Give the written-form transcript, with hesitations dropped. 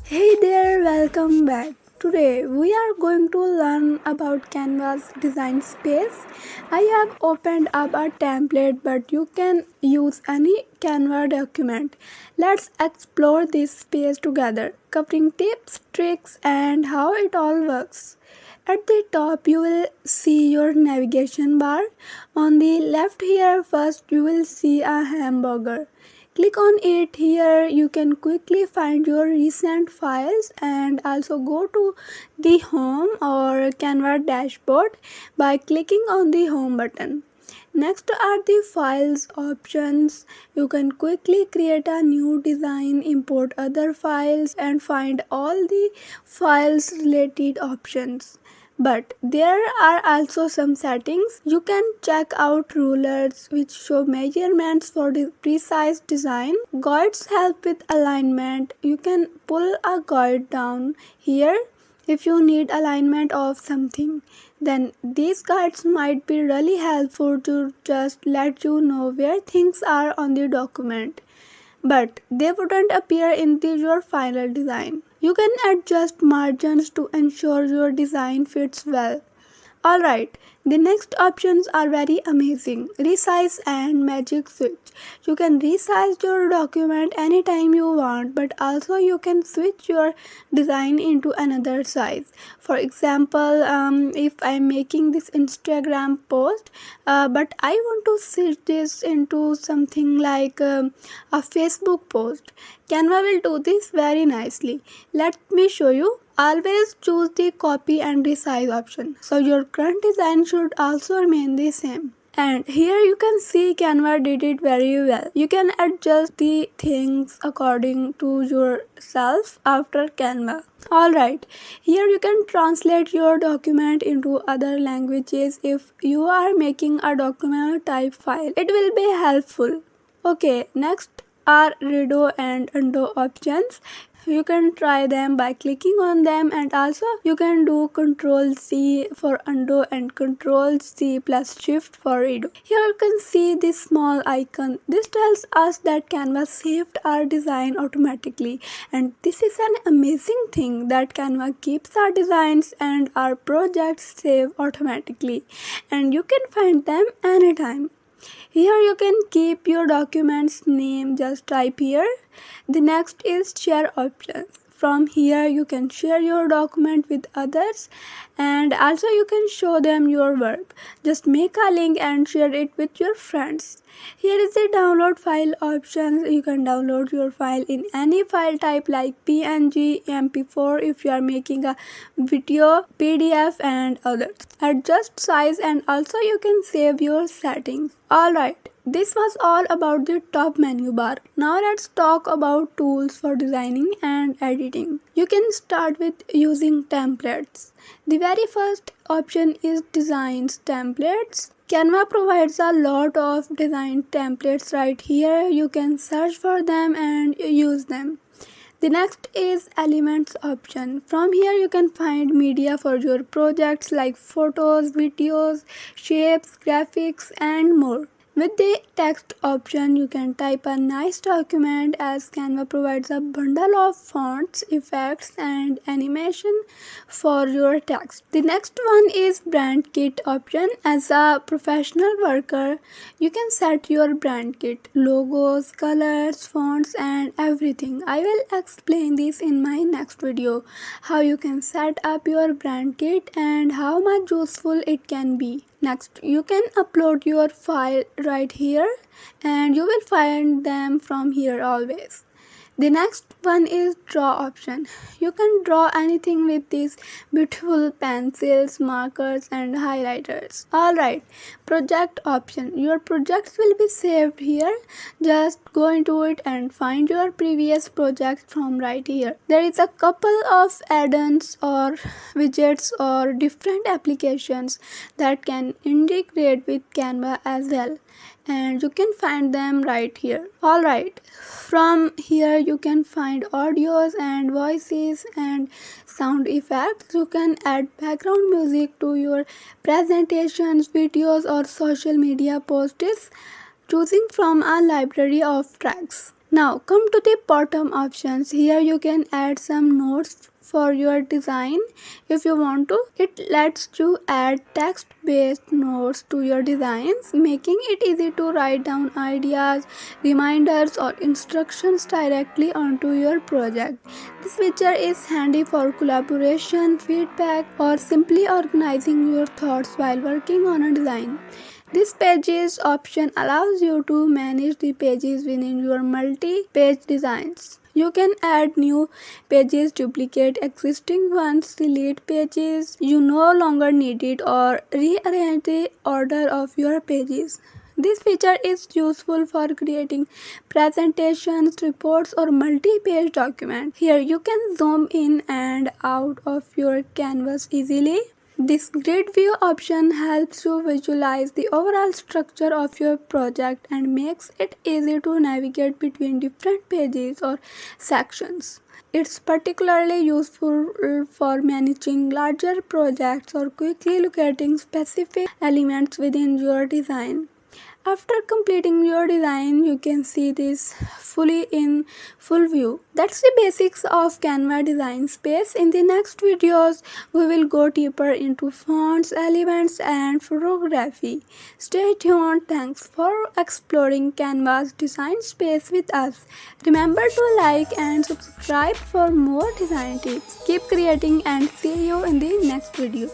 Hey there, welcome back. Today we are going to learn about Canva's design space. I have opened up a template, but you can use any Canva document. Let's explore this space together, covering tips, tricks, and how it all works. At the top, you will see your navigation bar. On the left here, first you will see a hamburger. Click on it. Here you can quickly find your recent files and also go to the home or Canva dashboard by clicking on the home button. Next are the files options. You can quickly create a new design, import other files and find all the files related options. But there are also some settings. You can check out rulers which show measurements for the precise design. Guides help with alignment. You can pull a guide down here if you need alignment of something. Then these guides might be really helpful to just let you know where things are on the document, but they wouldn't appear in your final design. You can adjust margins to ensure your design fits well. Alright, the next options are very amazing. Resize and magic switch. You can resize your document anytime you want, but also you can switch your design into another size. For example, if I'm making this Instagram post, but I want to switch this into something like a Facebook post. Canva will do this very nicely. Let me show you. Always choose the copy and resize option, so your current design should also remain the same. And here you can see Canva did it very well. You can adjust the things according to yourself after Canva. Alright, here you can translate your document into other languages if you are making a document type file. It will be helpful. Okay, next are redo and undo options. You can try them by clicking on them, and also you can do Ctrl C for undo and Ctrl C plus Shift for redo. Here you can see this small icon. This tells us that Canva saved our design automatically, and this is an amazing thing that Canva keeps our designs and our projects saved automatically, and you can find them anytime. Here you can keep your document's name, just type here. The next is share options. From here you can share your document with others, and also you can show them your work. Just make a link and share it with your friends. Here is the download file options. You can download your file in any file type like PNG, MP4 if you are making a video, PDF and others. Adjust size, and also you can save your settings. Alright, this was all about the top menu bar. Now let's talk about tools for designing and editing. You can start with using templates. The very first option is designs templates. Canva provides a lot of design templates right here. You can search for them and use them. The next is elements option. From here you can find media for your projects like photos, videos, shapes, graphics and more. With the text option, you can type a nice document as Canva provides a bundle of fonts, effects and animation for your text. The next one is brand kit option. As a professional worker, you can set your brand kit, logos, colors, fonts and everything. I will explain this in my next video, how you can set up your brand kit and how much useful it can be. Next, you can upload your file right here and you will find them from here always. The next one is draw option. You can draw anything with these beautiful pencils, markers and highlighters. Alright, project option. Your projects will be saved here. Just go into it and find your previous projects from right here. There is a couple of add-ons or widgets or different applications that can integrate with Canva as well, and you can find them right here. Alright, from here you can find audios and voices and sound effects. You can add background music to your presentations, videos or social media posts, choosing from a library of tracks. Now come to the bottom options. Here you can add some notes for your design if you want to. It lets you add text based notes to your designs, making it easy to write down ideas, reminders or instructions directly onto your project. This feature is handy for collaboration, feedback or simply organizing your thoughts while working on a design. This pages option allows you to manage the pages within your multi-page designs. You can add new pages, duplicate existing ones, delete pages you no longer need it, or rearrange the order of your pages. This feature is useful for creating presentations, reports, or multi-page documents. Here you can zoom in and out of your canvas easily. This grid view option helps you visualize the overall structure of your project and makes it easy to navigate between different pages or sections. It's particularly useful for managing larger projects or quickly locating specific elements within your design. After completing your design, you can see this fully in full view. That's the basics of Canva design space. In the next videos, we will go deeper into fonts, elements and photography. Stay tuned. Thanks for exploring Canva's design space with us. Remember to like and subscribe for more design tips. Keep creating and see you in the next video.